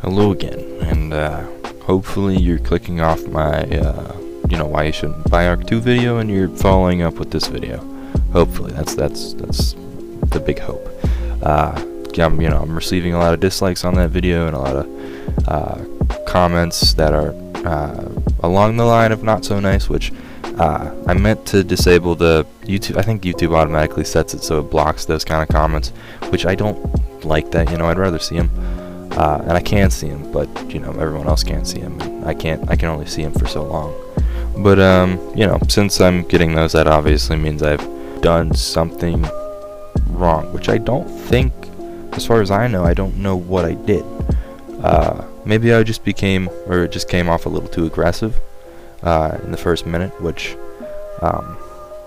Hello again, and hopefully you're clicking off my, why you shouldn't buy Ark 2 video, and you're following up with this video. Hopefully, that's the big hope. I'm receiving a lot of dislikes on that video, and a lot of comments that are along the line of not so nice, which I meant to disable the YouTube. I think YouTube automatically sets it so it blocks those kind of comments, which I don't like that. I'd rather see them. And I can see him, but everyone else can't see him. And I can only see him for so long. But since I'm getting those, that obviously means I've done something wrong, which I don't think, as far as I know, I don't know what I did. Maybe I just came off a little too aggressive in the first minute, which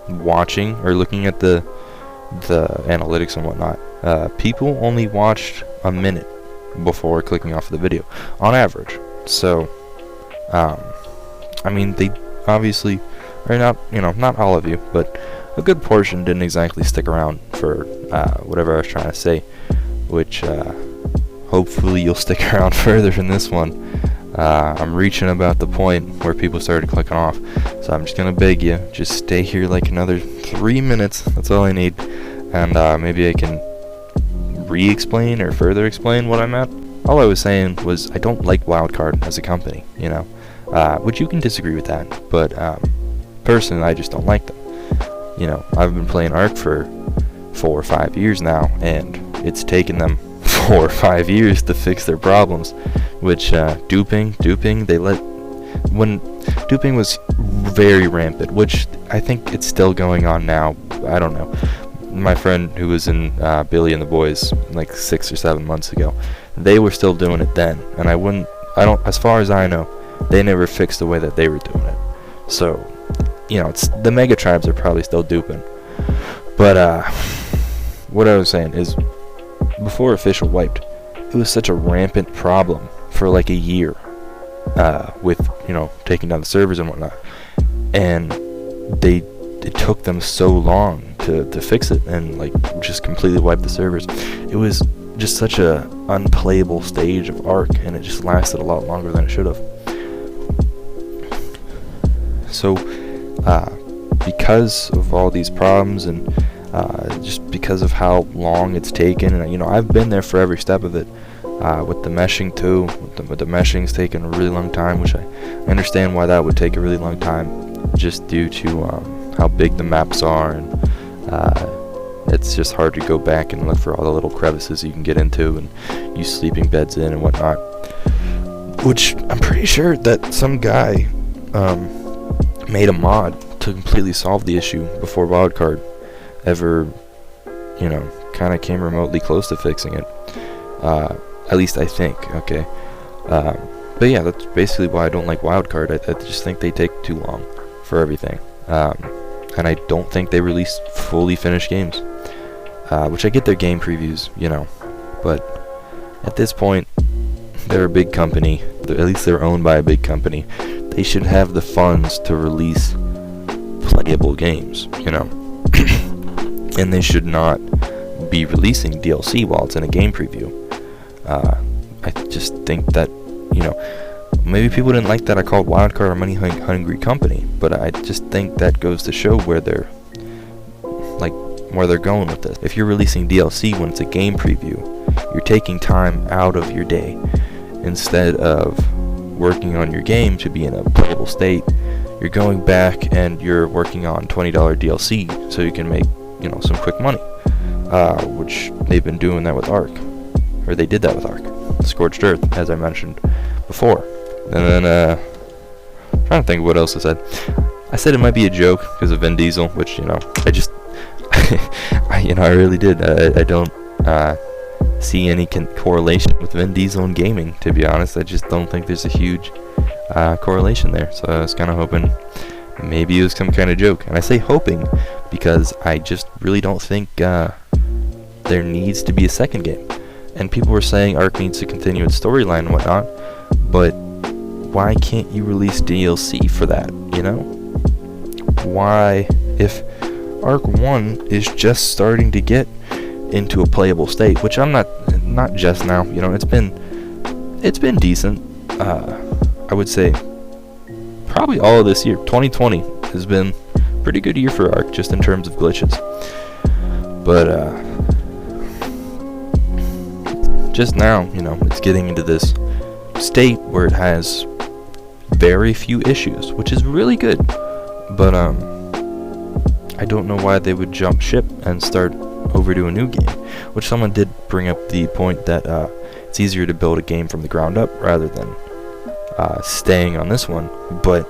watching or looking at the analytics and whatnot, people only watched a minute before clicking off the video on average. So they obviously are not all of you, but a good portion didn't exactly stick around for whatever I was trying to say, which hopefully you'll stick around further in this one. I'm reaching about the point where people started clicking off, so I'm just gonna beg you, just stay here like another 3 minutes. That's all I need, and maybe I can re-explain or further explain what I'm at. All I was saying was I don't like Wildcard as a company, which you can disagree with that, but personally I just don't like them. I've been playing Ark for 4 or 5 years now, and it's taken them 4 or 5 years to fix their problems, which duping, when duping was very rampant, which I think it's still going on now. I don't know. My friend who was in Billy and the Boys like 6 or 7 months ago, they were still doing it then, and as far as I know, they never fixed the way that they were doing it. So, it's the mega tribes are probably still duping. But what I was saying is, before official wiped, it was such a rampant problem for like a year, with taking down the servers and whatnot, and it took them so long to fix it and just completely wipe the servers. It was just such a unplayable stage of Ark, and it just lasted a lot longer than it should have. So because of all these problems, and just because of how long it's taken, and I've been there for every step of it, with the meshing too. With the meshing's taken a really long time, which I understand why that would take a really long time, just due to how big the maps are, and it's just hard to go back and look for all the little crevices you can get into and use sleeping beds in and whatnot, which I'm pretty sure that some guy made a mod to completely solve the issue before Wildcard ever kind of came remotely close to fixing it, at least I think. Okay, but yeah, that's basically why I don't like Wildcard. I just think they take too long for everything. And I don't think they release fully finished games, which I get their game previews, but at this point, they're a big company. At least they're owned by a big company. They should have the funds to release playable games, and they should not be releasing DLC while it's in a game preview. I just think that, maybe people didn't like that I called Wildcard a money-hungry company, but I just think that goes to show where they're going with this. If you're releasing DLC when it's a game preview, you're taking time out of your day. Instead of working on your game to be in a playable state, you're going back and you're working on $20 DLC so you can make, some quick money, which they've been doing that with Ark, or they did that with Ark. Scorched Earth, as I mentioned before. And then, trying to think of what else I said. I said it might be a joke because of Vin Diesel, which, I just, I really did. I don't see any correlation with Vin Diesel and gaming, to be honest. I just don't think there's a huge correlation there. So I was kind of hoping maybe it was some kind of joke. And I say hoping because I just really don't think there needs to be a second game. And people were saying Ark needs to continue its storyline and whatnot, but why can't you release DLC for that, Why, if Ark 1 is just starting to get into a playable state, which I'm not just now, it's been it's been decent. I would say probably all of this year, 2020, has been a pretty good year for Ark, just in terms of glitches. But just now, you know, it's getting into this state where it has very few issues, which is really good. But I don't know why they would jump ship and start over to a new game, which someone did bring up the point that it's easier to build a game from the ground up rather than staying on this one. But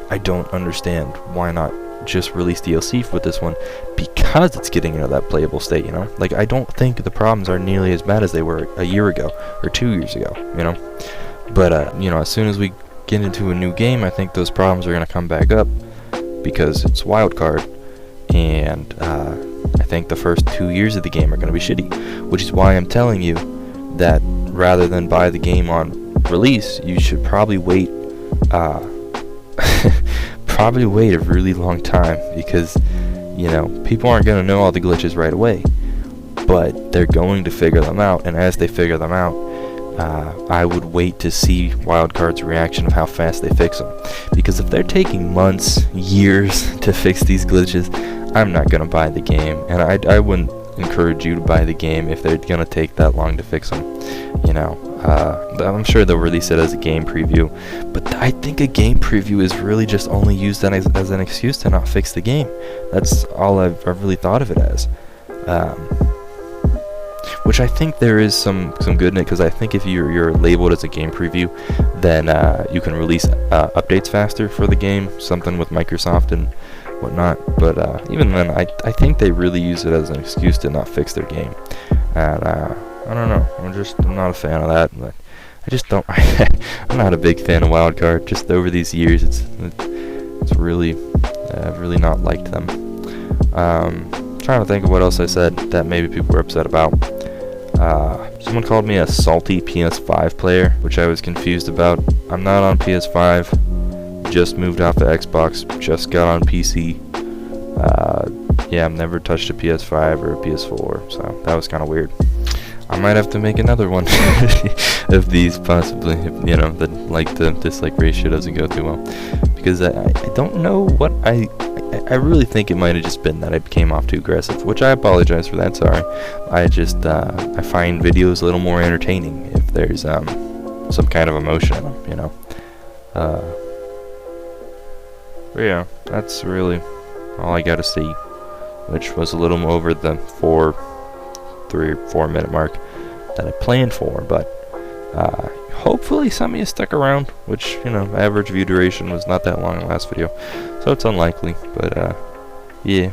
I don't understand why not just release DLC with this one, because it's getting into that playable state, you know? Like, I don't think the problems are nearly as bad as they were a year ago or 2 years ago, you know? But you know, as soon as we get into a new game, I think those problems are going to come back up, because it's Wildcard, and I think the first 2 years of the game are going to be shitty, which is why I'm telling you that rather than buy the game on release, you should probably wait probably wait a really long time, because, you know, people aren't going to know all the glitches right away, but they're going to figure them out, and as they figure them out, I would wait to see Wildcard's reaction of how fast they fix them, because if they're taking months, years to fix these glitches, I'm not going to buy the game, and I wouldn't encourage you to buy the game if they're going to take that long to fix them, you know. I'm sure they'll release it as a game preview, but I think a game preview is really just only used as an excuse to not fix the game. That's all I've really thought of it as. Which I think there is some good in it, because I think if you're labeled as a game preview, then you can release updates faster for the game, something with Microsoft and whatnot. But even then, I think they really use it as an excuse to not fix their game, and I don't know. I'm not a fan of that. But I just don't. I'm not a big fan of Wildcard. Just over these years, it's really I've really not liked them. Trying to think of what else I said that maybe people were upset about. Someone called me a salty PS5 player, which I was confused about. I'm not on PS5. Just moved off the Xbox. Just got on PC. Yeah, I've never touched a PS5 or a PS4, so that was kind of weird. I might have to make another one of these, possibly, if, you know, the like to dislike ratio doesn't go too well, because I don't know what I really think it might have just been that I came off too aggressive, which I apologize for that. Sorry. I just I find videos a little more entertaining if there's some kind of emotion in them, you know. But yeah, that's really all I got to see, which was a little over the 3 or 4 minute mark that I planned for, but hopefully some of you stuck around, which, you know, average view duration was not that long in the last video, so it's unlikely, but yeah.